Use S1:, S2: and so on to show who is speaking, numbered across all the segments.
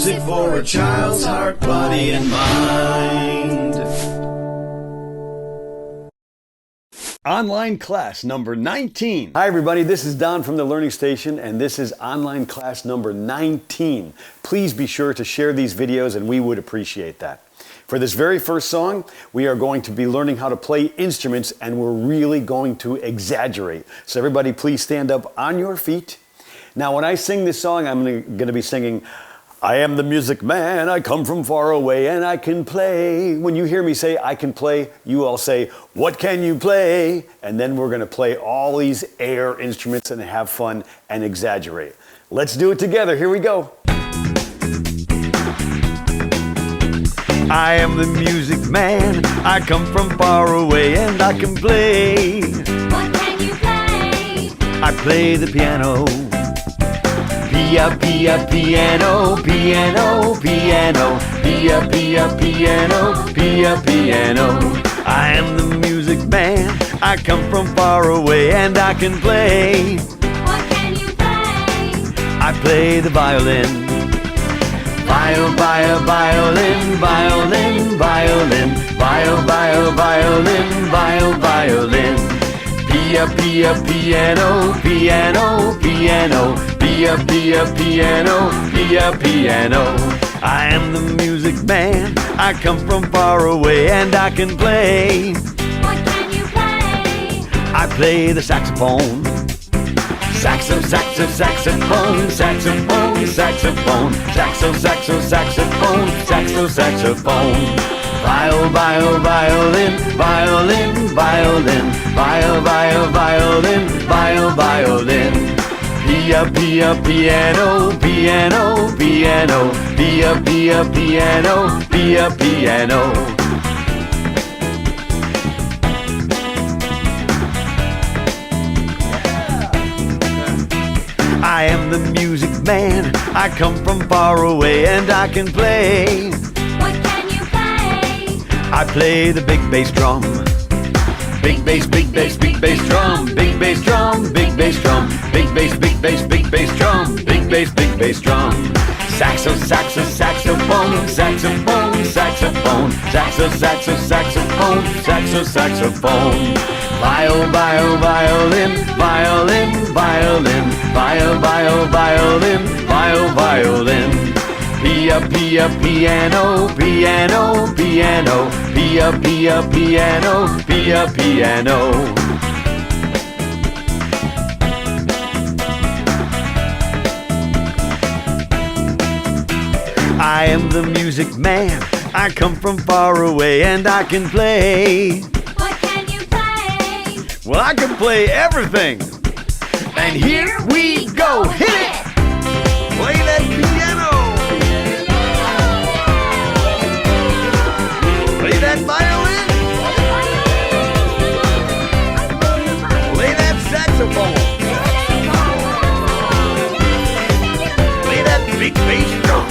S1: music for a child's heart, body, and mind.
S2: Online class number 19. Hi everybody, this is Don from the Learning Station, and this is online class number 19. Please be sure to share these videos and we would appreciate that. For this very first song, we are going to be learning how to play instruments, and we're really going to exaggerate. So everybody please stand up on your feet. Now when I sing this song, I'm going to be singing, I am the music man, I come from far away and I can play. When you hear me say I can play, you all say, what can you play? And then we're going to play all these air instruments and have fun and exaggerate. Let's do it together. Here we go. I am the music man, I come from far away and I can play.
S3: What can you play?
S2: I play the piano. Piano, piano, piano, piano. I am the music man, I come from far away and I can play.
S3: What can you play?
S2: I play the violin. Violin, violin, violin, violin, violin. Piano, piano, piano, piano. I am the music man, I come from far away and I can play.
S3: What can you play?
S2: I play the saxophone. Saxophone, saxophone, saxophone, saxophone, saxophone. Violin, violin, violin, violin. Piano, piano, piano. I am the music man, I come from far away and I can play.
S3: What can you play?
S2: I play the big bass drum. Big bass, big bass, big bass drum. Big bass drum, big bass drum. Big bass, big bass, big bass drum. Big bass drum. Saxophone, saxophone, saxophone, saxophone. Saxophone, saxophone. Violin, violin, violin, violin, violin. Piano, piano, piano, piano. I am the music man, I come from far away and I can play.
S3: What can you play?
S2: Well, I can play everything. And here we go, hit it! Play that piano! Play that violin! Play that saxophone! Play that big bass drum!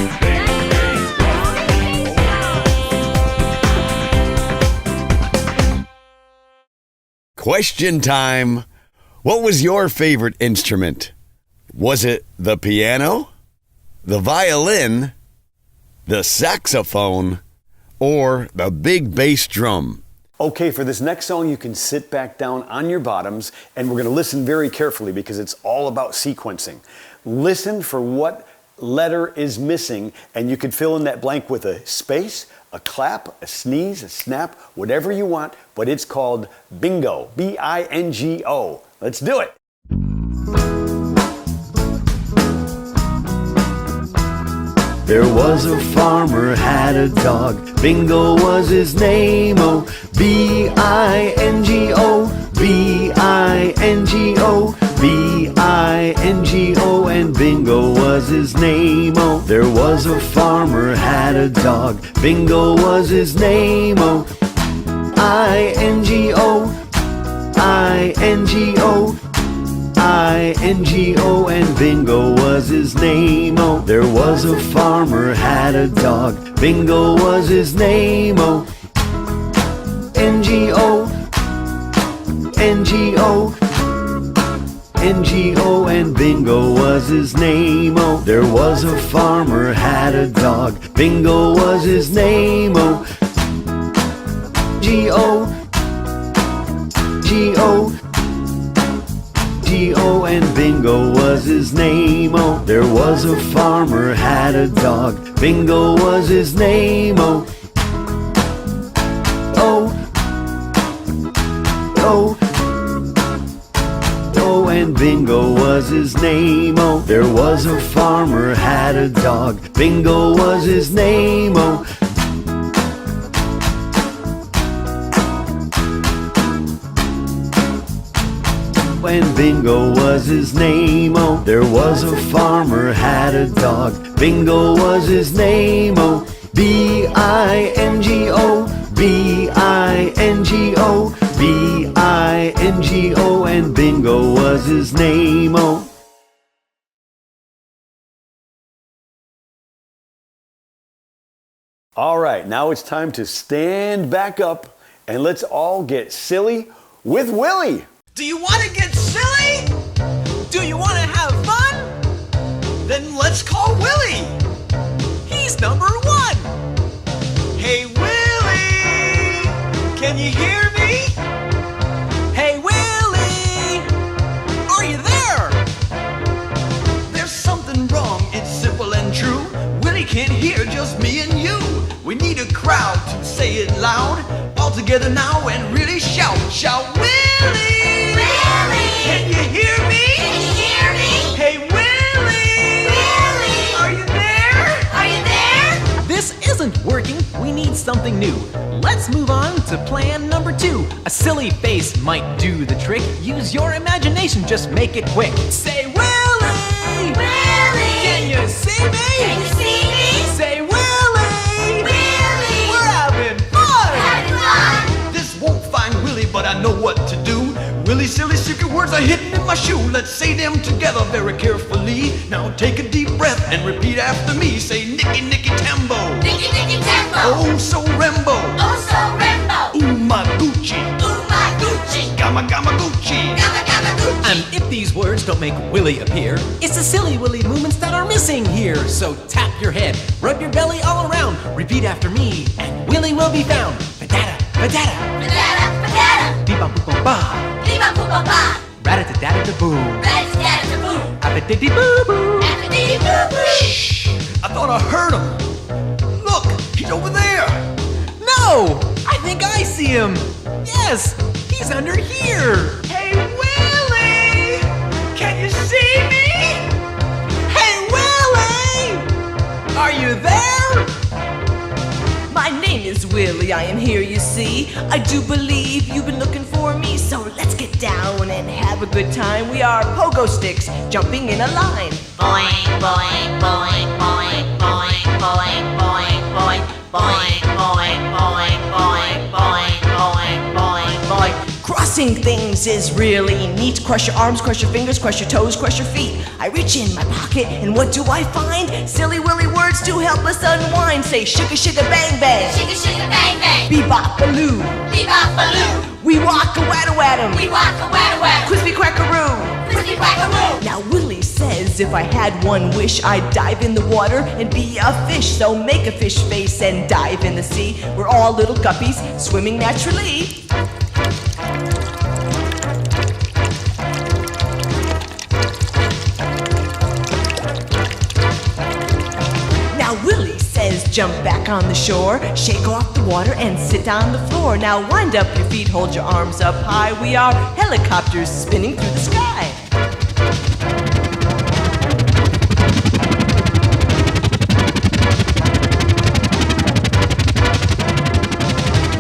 S2: Question time. What was your favorite instrument? Was it the piano, the violin, the saxophone, or the big bass drum? Okay, for this next song, you can sit back down on your bottoms, and we're going to listen very carefully because it's all about sequencing. Listen for what letter is missing, and you can fill in that blank with a space, a clap, a sneeze, a snap, whatever you want, but it's called bingo, B-I-N-G-O. Let's do it. There was a farmer had a dog, Bingo was his name, oh, B-I-N-G-O, B-I-N-G-O, B-I-N-G-O, and Bingo was his name, oh. There was a farmer had a dog, Bingo was his name, oh, I-N-G-O, I-N-G-O, I-N-G-O, and Bingo was his name, oh. There was a farmer had a dog, Bingo was his name, oh, N-G-O, N-G-O, N-G-O, and Bingo was his name. Oh, there was a farmer had a dog. Bingo was his name. Oh, G-O, G-O, G-O, and Bingo was his name. Oh, there was a farmer had a dog. Bingo was his name. Oh, oh, oh, oh, and Bingo was his name. Oh, there was a farmer had a dog. Bingo was his name. Oh, and Bingo was his name. Oh, there was a farmer had a dog. Bingo was his name. Oh, B-I-N-G-O, B-I-N-G-O, B-I-N-G-O, and Bingo was his name. Oh. All right, now it's time to stand back up and let's all get silly with Willy.
S1: Do you want to get silly? Do you want to have fun? Then let's call Willy. He's number 1. Hey Willy, can you hear me? Hey Willy, are you there? There's something wrong, it's simple and true. Willy can't hear just me and you. We need a crowd to say it loud. All together now and really shout. Shout Willy! Can you hear me?
S3: Can you hear me?
S1: Hey Willy!
S3: Willy!
S1: Are you there?
S3: Are you there?
S4: This isn't working, we need something new. Let's move on to plan number 2. A silly face might do the trick. Use your imagination, just make it quick. Say Willy!
S3: Willy!
S4: Can you see me?
S3: Can you see me?
S4: Say Willy!
S3: Willy!
S4: We're having fun!
S3: Having fun!
S1: This won't find Willy, but I know what to do. Willy's silly secret words are hidden in my shoe. Let's say them together very carefully. Now take a deep breath and repeat after me. Say Nicky Nicky Tambo.
S3: Nicky Nicky Tempo!
S1: Oh so Rambo.
S3: Oh so Rambo!
S1: Ooh my Gucci.
S3: Ooh my Gucci!
S1: Gamma Gamma Gucci.
S3: Gamma Gamma Gucci!
S4: And if these words don't make Willy appear, it's the silly Willy movements that are missing here. So tap your head, rub your belly all around, repeat after me, and Willy will be found. Patata, patata,
S3: Patata, patata!
S4: bee-bop-boop-bop-ba,
S3: Beba booba ba!
S4: rat-a-ta-ta-ta-boom,
S3: Rat-a-tat-a-ta-boom!
S4: appa-diddy-boo-boo.
S3: Appity-boo-boo!
S1: Shh! I thought I heard him. Look, he's over there.
S4: No! I think I see him! Yes! He's under here!
S1: Hey Willy! Can you see me?
S4: Hey, Willy! Are you there?
S5: My name is Willy, I am here, you see. I do believe you've been looking for me, so let's get down and have a good time. We are pogo sticks, jumping in a line.
S3: Boing, boing, boing, boing, boing, boing, boing, boing, boing, boing, boing, boing, boing, boing, boing, boing.
S5: Crossing things is really neat. Crush your arms, crush your fingers, crush your toes, crush your feet. I reach in my pocket, and what do I find? Silly Willy words to help us unwind. Say sugar, sugar, bang, bang.
S3: Sugar, sugar, bang, bang!
S5: Bebop-baloo.
S3: Bebop-baloo!
S5: We walk a waddle-waddle.
S3: We walk a waddle-waddle!
S5: Crispy crackaroo.
S3: Crispy quackaroo!
S5: Now Willy says if I had one wish, I'd dive in the water and be a fish. So make a fish face and dive in the sea. We're all little guppies swimming naturally. Now Willy says jump back on the shore, shake off the water and sit on the floor. Now wind up your feet, hold your arms up high. We are helicopters spinning through the sky.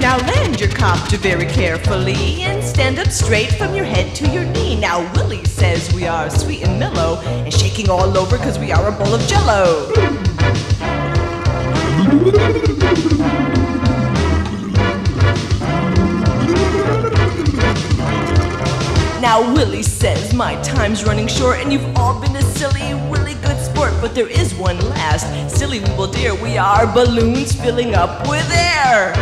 S5: Now land your copter very carefully and stand up straight from your head to your knee. Now Willy says we are sweet and mellow and shaking all over cause we are a bowl of jello. Now Willy says my time's running short and you've all been a silly Willy good sport, but there is one last silly we will dare. We are balloons filling up with air.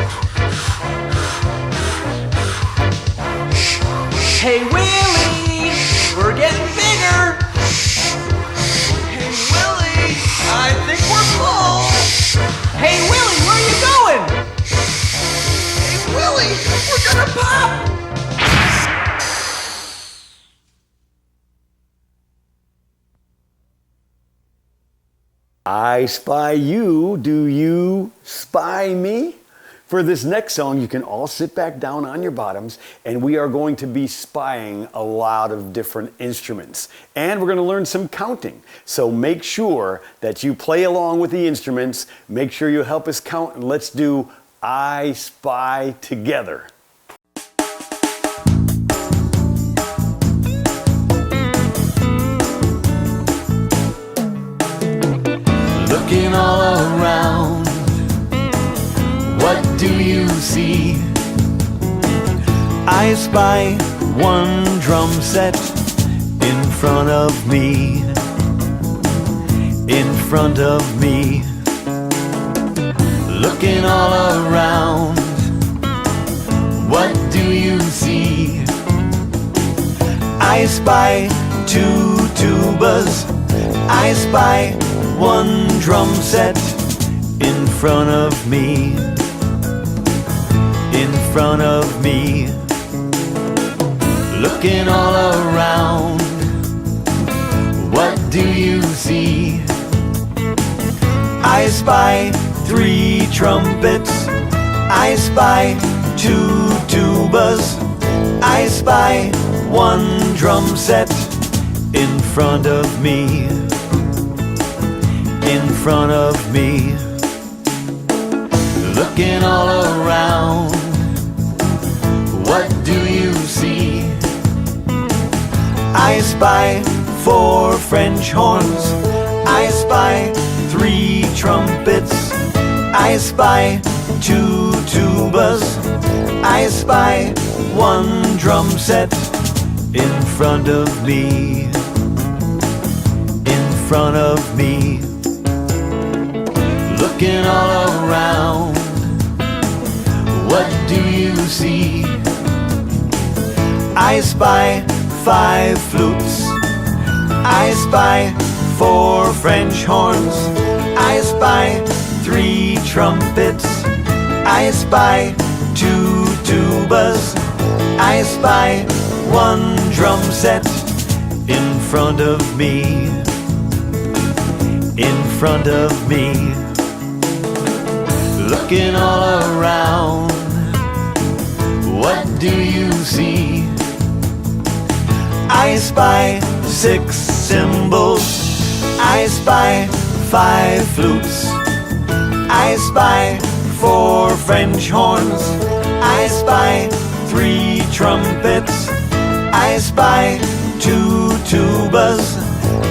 S4: Hey, Willy! We're getting bigger.
S1: Hey, Willy, I think we're full.
S4: Hey, Willy, where are you going?
S1: Hey, Willy, we're gonna pop.
S2: I spy you, do you spy me? For this next song, you can all sit back down on your bottoms, and we are going to be spying a lot of different instruments. And we're going to learn some counting. So make sure that you play along with the instruments, make sure you help us count, and let's do I Spy together.
S6: Looking all around, what do you see? I spy one drum set in front of me, in front of me. Looking all around, what do you see? I spy two tubas, I spy one drum set in front of me, in front of me. Looking all around, what do you see? I spy three trumpets, I spy two tubas, I spy one drum set in front of me, in front of me. Looking all around, what do you see? I spy four French horns, I spy three trumpets, I spy two tubas, I spy one drum set in front of me, in front of me. Looking all around, what do you see? I spy five flutes, I spy four French horns, I spy three trumpets, I spy two tubas, I spy one drum set in front of me, in front of me. Looking all around, what do you see? I spy six cymbals, I spy five flutes, I spy four French horns, I spy three trumpets, I spy two tubas,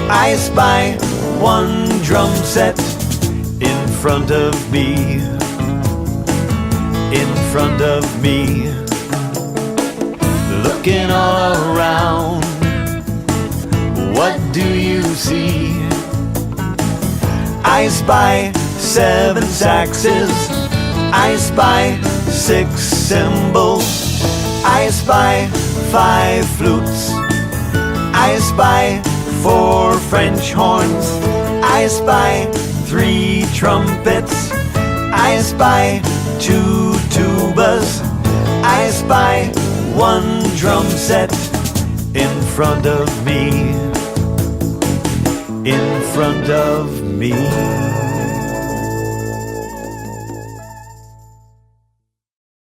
S6: I spy one drum set in front of me, in front of me. Looking all around, what do you see? I spy seven saxes, I spy six cymbals, I spy five flutes, I spy four French horns, I spy three trumpets, I spy two tubas, I spy one drum set in front of me, in front of me.